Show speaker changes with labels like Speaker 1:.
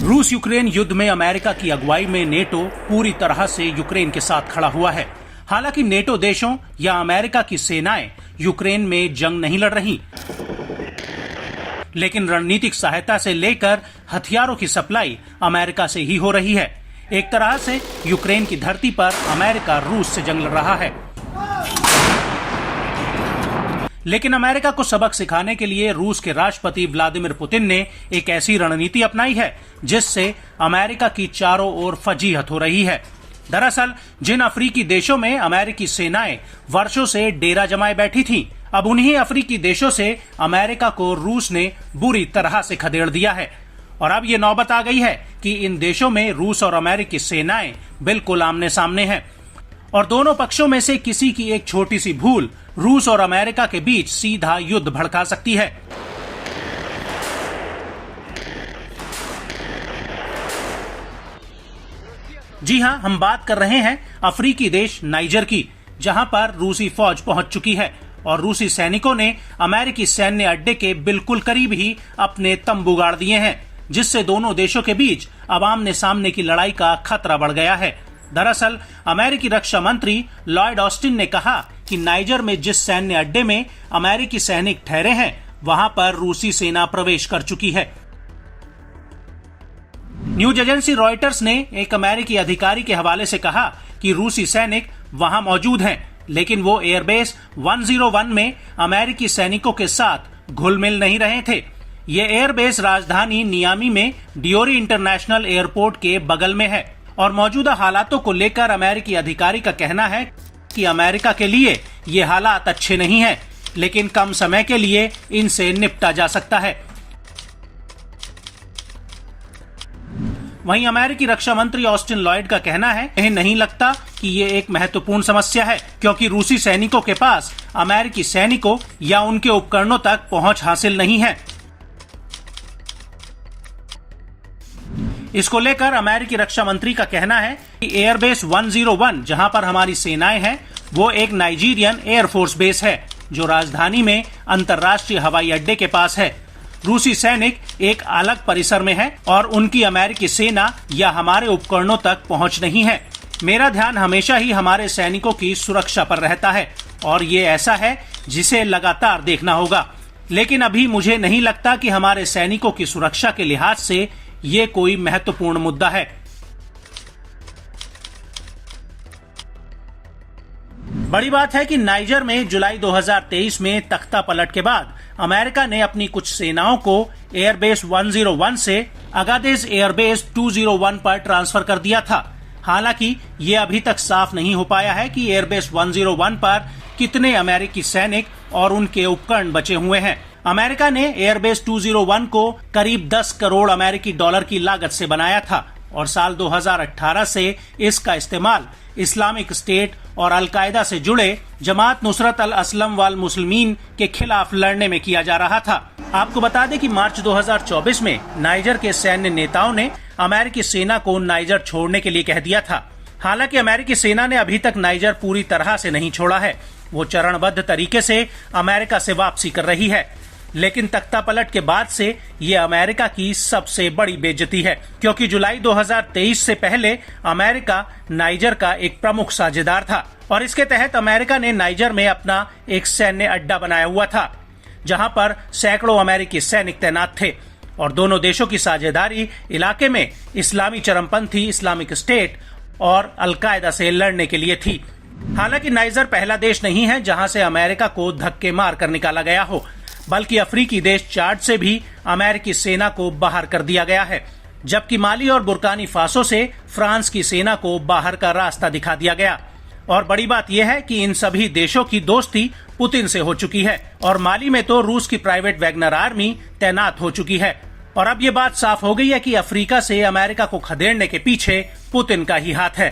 Speaker 1: रूस यूक्रेन युद्ध में अमेरिका की अगुवाई में नेटो पूरी तरह से यूक्रेन के साथ खड़ा हुआ है। हालांकि नेटो देशों या अमेरिका की सेनाएं यूक्रेन में जंग नहीं लड़ रही, लेकिन रणनीतिक सहायता से लेकर हथियारों की सप्लाई अमेरिका से ही हो रही है। एक तरह से यूक्रेन की धरती पर अमेरिका रूस से जंग लड़ रहा है। लेकिन अमेरिका को सबक सिखाने के लिए रूस के राष्ट्रपति व्लादिमीर पुतिन ने एक ऐसी रणनीति अपनाई है जिससे अमेरिका की चारों ओर फजीहत हो रही है। दरअसल जिन अफ्रीकी देशों में अमेरिकी सेनाएं वर्षों से डेरा जमाए बैठी थीं, अब उन्हीं अफ्रीकी देशों से अमेरिका को रूस ने बुरी तरह से खदेड़ दिया है। और अब ये नौबत आ गई है कि इन देशों में रूस और अमेरिकी सेनाएं बिल्कुल आमने सामने हैं और दोनों पक्षों में से किसी की एक छोटी सी भूल रूस और अमेरिका के बीच सीधा युद्ध भड़का सकती है। जी हां, हम बात कर रहे हैं अफ्रीकी देश नाइजर की, जहां पर रूसी फौज पहुंच चुकी है और रूसी सैनिकों ने अमेरिकी सैन्य अड्डे के बिल्कुल करीब ही अपने तंबू गाड़ दिए हैं, जिससे दोनों देशों के बीच अब आमने सामने की लड़ाई का खतरा बढ़ गया है। दरअसल अमेरिकी रक्षा मंत्री लॉयड ऑस्टिन ने कहा कि नाइजर में जिस सैन्य अड्डे में अमेरिकी सैनिक ठहरे हैं, वहां पर रूसी सेना प्रवेश कर चुकी है। न्यूज एजेंसी रॉयटर्स ने एक अमेरिकी अधिकारी के हवाले से कहा कि रूसी सैनिक वहां मौजूद हैं, लेकिन वो एयरबेस 101 में अमेरिकी सैनिकों के साथ घुल मिल नहीं रहे थे। ये एयरबेस राजधानी नियामी में डियोरी इंटरनेशनल एयरपोर्ट के बगल में है और मौजूदा हालातों को लेकर अमेरिकी अधिकारी का कहना है कि अमेरिका के लिए ये हालात अच्छे नहीं हैं, लेकिन कम समय के लिए इनसे निपटा जा सकता है। वहीं अमेरिकी रक्षा मंत्री ऑस्टिन लॉयड का कहना है, इन्हें नहीं लगता कि ये एक महत्वपूर्ण समस्या है, क्योंकि रूसी सैनिकों के पास अमेरिकी सैनिकों या उनके उपकरणों तक पहुंच हासिल नहीं है। इसको लेकर अमेरिकी रक्षा मंत्री का कहना है कि एयरबेस 101 जहां पर हमारी सेनाएं हैं, वो एक नाइजीरियन एयरफोर्स बेस है जो राजधानी में अंतर्राष्ट्रीय हवाई अड्डे के पास है। रूसी सैनिक एक अलग परिसर में है और उनकी अमेरिकी सेना या हमारे उपकरणों तक पहुंच नहीं है। मेरा ध्यान हमेशा ही हमारे सैनिकों की सुरक्षा पर रहता है और ये ऐसा है जिसे लगातार देखना होगा, लेकिन अभी मुझे नहीं लगता कि हमारे सैनिकों की सुरक्षा के लिहाज से ये कोई महत्वपूर्ण मुद्दा है। बड़ी बात है कि नाइजर में जुलाई 2023 में तख्ता पलट के बाद अमेरिका ने अपनी कुछ सेनाओं को एयरबेस 101 से अगादेस एयरबेस 201 पर ट्रांसफर कर दिया था। हालांकि ये अभी तक साफ नहीं हो पाया है कि एयरबेस 101 पर कितने अमेरिकी सैनिक और उनके उपकरण बचे हुए हैं। अमेरिका ने एयरबेस 201 को करीब 10 करोड़ अमेरिकी डॉलर की लागत से बनाया था और साल 2018 से इसका इस्तेमाल इस्लामिक स्टेट और अलकायदा से जुड़े जमात नुसरत अल असलम वल मुस्लिमीन के खिलाफ लड़ने में किया जा रहा था। आपको बता दें कि मार्च 2024 में नाइजर के सैन्य नेताओं ने अमेरिकी सेना को नाइजर छोड़ने के लिए कह दिया था। हालांकि अमेरिकी सेना ने अभी तक नाइजर पूरी तरह से नहीं छोड़ा है, वो चरणबद्ध तरीके से अमेरिका से वापसी कर रही है। लेकिन तख्ता पलट के बाद से ये अमेरिका की सबसे बड़ी बेइज्जती है, क्योंकि जुलाई 2023 से पहले अमेरिका नाइजर का एक प्रमुख साझेदार था और इसके तहत अमेरिका ने नाइजर में अपना एक सैन्य अड्डा बनाया हुआ था, जहां पर सैकड़ों अमेरिकी सैनिक तैनात थे और दोनों देशों की साझेदारी इलाके में इस्लामी चरमपंथी इस्लामिक स्टेट और अलकायदा से लड़ने के लिए थी। हालांकि नाइजर पहला देश नहीं है जहां से अमेरिका को धक्के मार कर निकाला गया हो, बल्कि अफ्रीकी देश चाड से भी अमेरिकी सेना को बाहर कर दिया गया है, जबकि माली और बुर्किना फासो से फ्रांस की सेना को बाहर का रास्ता दिखा दिया गया। और बड़ी बात यह है कि इन सभी देशों की दोस्ती पुतिन से हो चुकी है और माली में तो रूस की प्राइवेट वैगनर आर्मी तैनात हो चुकी है। और अब ये बात साफ हो गई है कि अफ्रीका से अमेरिका को खदेड़ने के पीछे पुतिन का ही हाथ है।